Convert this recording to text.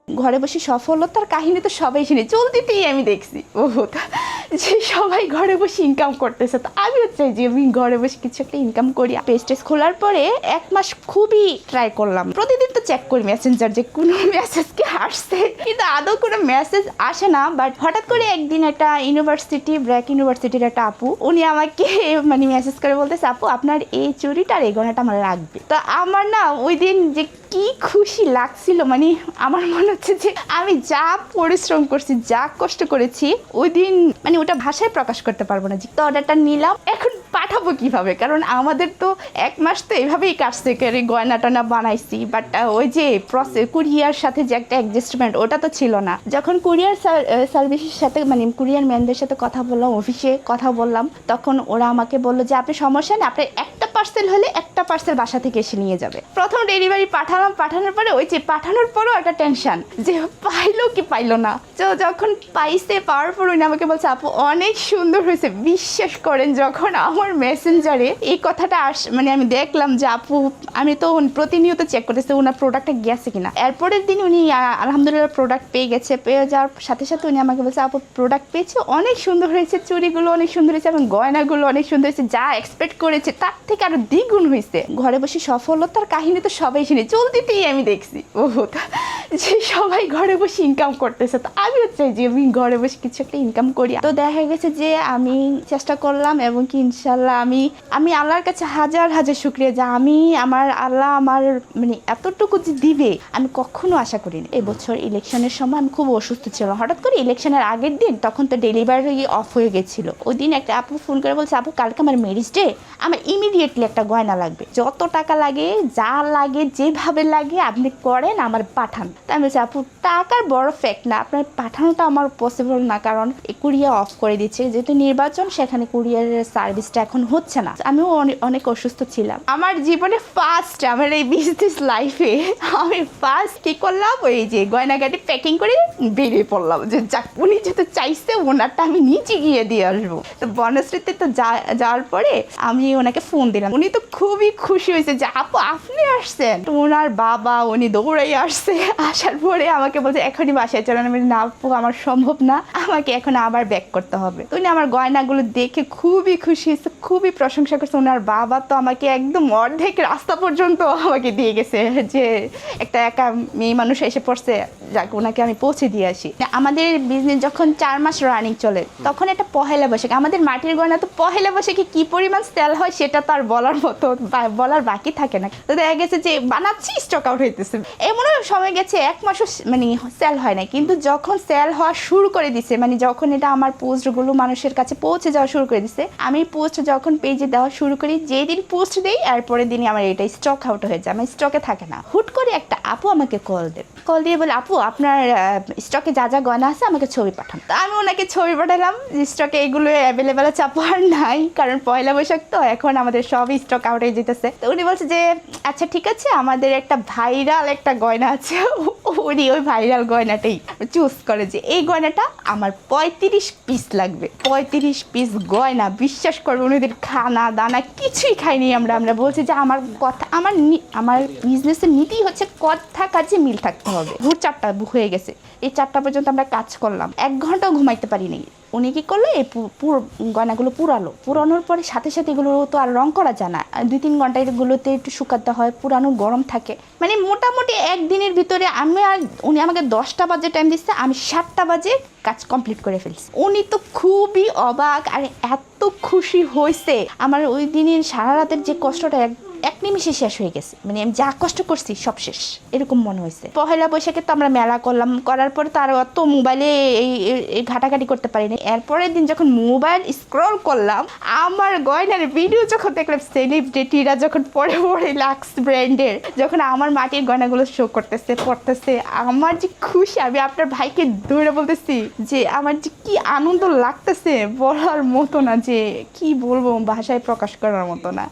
ঘরে বসে সফলতার কাহিনী তো সবাই শুনে, চলতিতেই আমি দেখছি যে সবাই ঘরে বসে ইনকাম করতেছে। তো আমিও চাই যে আমি ঘরে বসে কিছু একটা ইনকাম করি। পেজ খোলার পরে 1 মাস খুবই ট্রাই করলাম, প্রতিদিন তো চেক করি মেসেঞ্জার যে কোনো মেসেজ কি আসছে, কিন্তু আদৌ কোনো মেসেজ আসে না। বাট হঠাৎ করে একদিন একটা ব্র্যাক ইউনিভার্সিটির একটা আপু, উনি আমাকে মানে মেসেজ করে বলতেছে, আপু আপনার এই চুড়িটা আর এই গয়নাটা আমার লাগবে। তো আমার না ওই দিন যে কি খুশি লাগছিল, মানে আমার মনে হচ্ছে যে আমি যা পরিশ্রম করছি, যা কষ্ট করেছি ওই দিন, মানে ওটা ভাষায় প্রকাশ করতে পারবো না। তো অর্ডারটা নিলাম, এখন পাঠাবো কিভাবে, কারণ আমাদের তো 1 মাস তো এইভাবেই কাটছে, গয়না টয়না বানাইছি। বাট ওই যে প্রসেস কুরিয়ার সাথে যে একটা অ্যাডজাস্টমেন্ট, ওটা তো ছিল না। যখন কুরিয়ার সার্ভিসের সাথে মানে কুরিয়ার ম্যানদের সাথে কথা বললাম, অফিসে কথা বললাম, তখন ওরা আমাকে বললো যে আপনি সমস্যা নেই, আপনার একটা পার্সেল হলে একটা পার্সেল বাসা থেকে এসে নিয়ে যাবে। প্রথম ডেলিভারি পাঠানোর পরে ওই যে পাঠানোর পরও একটা টেনশন যে পাইলো কি পাইলো না। তো যখন পাওয়ার পর উনি আমাকে বলছে, আপু অনেক সুন্দর হয়েছে। বিশ্বাস করেন যখন আমার মেসেঞ্জারে এই কথাটা মানে আমি দেখলাম যে আপু, আমি তো প্রতিনিয়ত চেক করতেছি ওনার প্রোডাক্টটা গেছে কিনা। এরপরের দিন উনি আলহামদুলিল্লাহ প্রোডাক্ট পেয়ে গেছে। পেয়ে যাওয়ার সাথে সাথে উনি আমাকে বলছে, আপু প্রোডাক্ট পেয়েছে, অনেক সুন্দর হয়েছে, চুড়িগুলো অনেক সুন্দর হয়েছে এবং গয়নাগুলো অনেক সুন্দর হয়েছে, যা এক্সপেক্ট করেছে তার থেকে আরো দ্বিগুণ হয়েছে। ঘরে বসে সফলতার কাহিনী তো সবাই শুনে, চলতিতেই আমি দেখছি যে সবাই ঘরে বসে ইনকাম করতেছে। তো আমিও চাই যে আমি ঘরে বসে কিছু একটা ইনকাম করি। তো দেখা গেছে যে আমি চেষ্টা করলাম এবং কি ইনশাল্লাহ আমি আল্লাহর কাছে হাজার হাজার শুকরিয়া যে আল্লাহ আমার মানে এতটুকু যে দিবে আমি কখনো আশা করিনি। এবছর ইলেকশনের সময় আমি খুব অসুস্থ ছিলাম, হঠাৎ করে ইলেকশনের আগের দিন, তখন তো ডেলিভারি অফ হয়ে গেছিল। ওই দিন একটা আপু ফোন করে বলছে, আপু কালকে আমার ম্যারেজ ডে, আমার ইমিডিয়েটলি একটা গয়না লাগবে, যত টাকা লাগে যা লাগে যেভাবে লাগে আপনি করেন, আমার পাঠান। তাই আমি বলছি, আপু টাকার বড় ফ্যাক্ট না, আপনার পাঠানোটা আমার পসিবল না, কারণ কুরিয়ার অফ করে দিচ্ছে, যেহেতু নির্বাচন, সেখানে কুরিয়ারের সার্ভিসটা এখন হচ্ছে না। আমিও অনেক অসুস্থ ছিলাম। আমার জীবনে ফার্স্ট, আমার এই বিজনেস লাইফে আমি ফার্স্ট কি করলাম, ওই যে গয়নাগাটি প্যাকিং করে বেরিয়ে পড়লাম যে যাক, উনি যেহেতু চাইছে ওনারটা আমি নিচে গিয়ে দিয়ে আসবো। তো বনশ্রীতে তো যাওয়ার পরে আমি ওনাকে ফোন দিলাম, উনি তো খুবই খুশি হয়েছে যে আপু আপনি আসছেন। তো ওনার বাবা উনি দৌড়াই আসছে, আসার পরে আমাকে বলছে এখনই বাসায় চলেন। আমি না আপু আমার সম্ভব না, আমাকে এখন আবার ব্যাক করতে হবে। তো উনি আমার গয়নাগুলো দেখে খুবই খুশি হয়েছে, খুবই প্রশংসা করছে। ওনার বাবা তো আমাকে একদম অর্ধেক রাস্তা পর্যন্ত আমাকে দিয়ে গেছে, যে একটা একা মেয়ে মানুষ এসে পড়ছে, যাক ওনাকে আমি পৌঁছে দিয়ে আসি। আমাদের বিজনেস যখন 4 মাস রানিং চলে, তখন একটা পহেলা বৈশাখ, আমাদের মাটির গয়না তো পহেলা বৈশাখে কি পরিমাণ সেল হয় সেটা তো আর বলার মতো বলার বাকি থাকে না। তো দেখা গেছে যে বানাচ্ছি, স্টক আউট হইতেছে, এমনও সময় গেছে 1 মাসও মানে সেল হয় না। কিন্তু যখন সেল হওয়া শুরু করে দিছে, মানে যখন এটা আমার পোস্টগুলো মানুষের কাছে পৌঁছে যাওয়া শুরু করে দিছে, আমি পোস্ট যখন পেজে দেওয়া শুরু করি, যেই দিন পোস্ট দেই এরপরের দিনই আমার এটা স্টক আউট হয়ে যায়, আমার স্টকে থাকে না। হুট করে একটা আপু আমাকে কল দিয়ে বলে, আপু আপনার স্টকে যা যা গয়না আছে আমাকে ছবি পাঠান। তো আমি ওনাকে ছবি পাঠালাম, স্টকে এগুলো অ্যাভেলেবেল আছে আপু, আর নাই, কারণ পয়লা বৈশাখ তো এখন আমাদের সবই স্টক আউট হয়ে যেতেছে। তো উনি বলছে যে আচ্ছা ঠিক আছে, আমাদের একটা ভাইরাল একটা গয়না আছে, উনি ওই ভাইরাল গয়নাটাই চুজ করে যে এই গয়নাটা আমার 35 পিস লাগবে। 35 পিস গয়না, বিশ্বাস করবো উনিদের খানা দানা কিছুই খাইনি আমরা বলছি যে আমার কথা, আমার বিজনেসের নীতি হচ্ছে কথা কাজে মিল থাকতে হবে। ভোর 4টা হয়ে গেছে, এই 4টা পর্যন্ত আমরা কাজ করলাম, 1 ঘন্টাও ঘুমাইতে পারিনি। উনি কি করলো, এই গয়নাগুলো পুরানোর পরে সাথে সাথে এগুলো তো আর রং করা যায় না, 2-3 ঘন্টা এগুলোতে একটু শুকাতে হয়, পুরানো গরম থাকে। মানে মোটামুটি একদিনের ভিতরে উনি আমাকে 10টা বাজে টাইম দিচ্ছে, আমি 7টা বাজে কাজ কমপ্লিট করে ফেলছি। উনি তো খুবই অবাক আর এত খুশি হয়েছে। আমার ওই দিনের সারা রাতের যে কষ্টটা এক নিমিষে শেষ হয়ে গেছে, মানে আমি যা কষ্ট করছি সব শেষ, এরকম মনে হয়েছে। পহেলা বৈশাখে তো আমরা মেলা করলাম, করার পরে তো আর অত মোবাইলে এই ঘাটাঘাটি করতে পারিনি। এরপরের দিন যখন মোবাইল স্ক্রল করলাম, আমার গয়নার ভিডিও যখন দেখলাম, সেলিব্রিটিরা যখন পরে লাক্স ব্র্যান্ডের যখন আমার মাটির গয়নাগুলো শো পড়তেছে, আমার যে খুশি, আমি আপনার ভাইকে ধরে বলতেছি যে আমার যে কি আনন্দ লাগতেছে বলার মতো না, যে কি বলবো, ভাষায় প্রকাশ করার মতো না।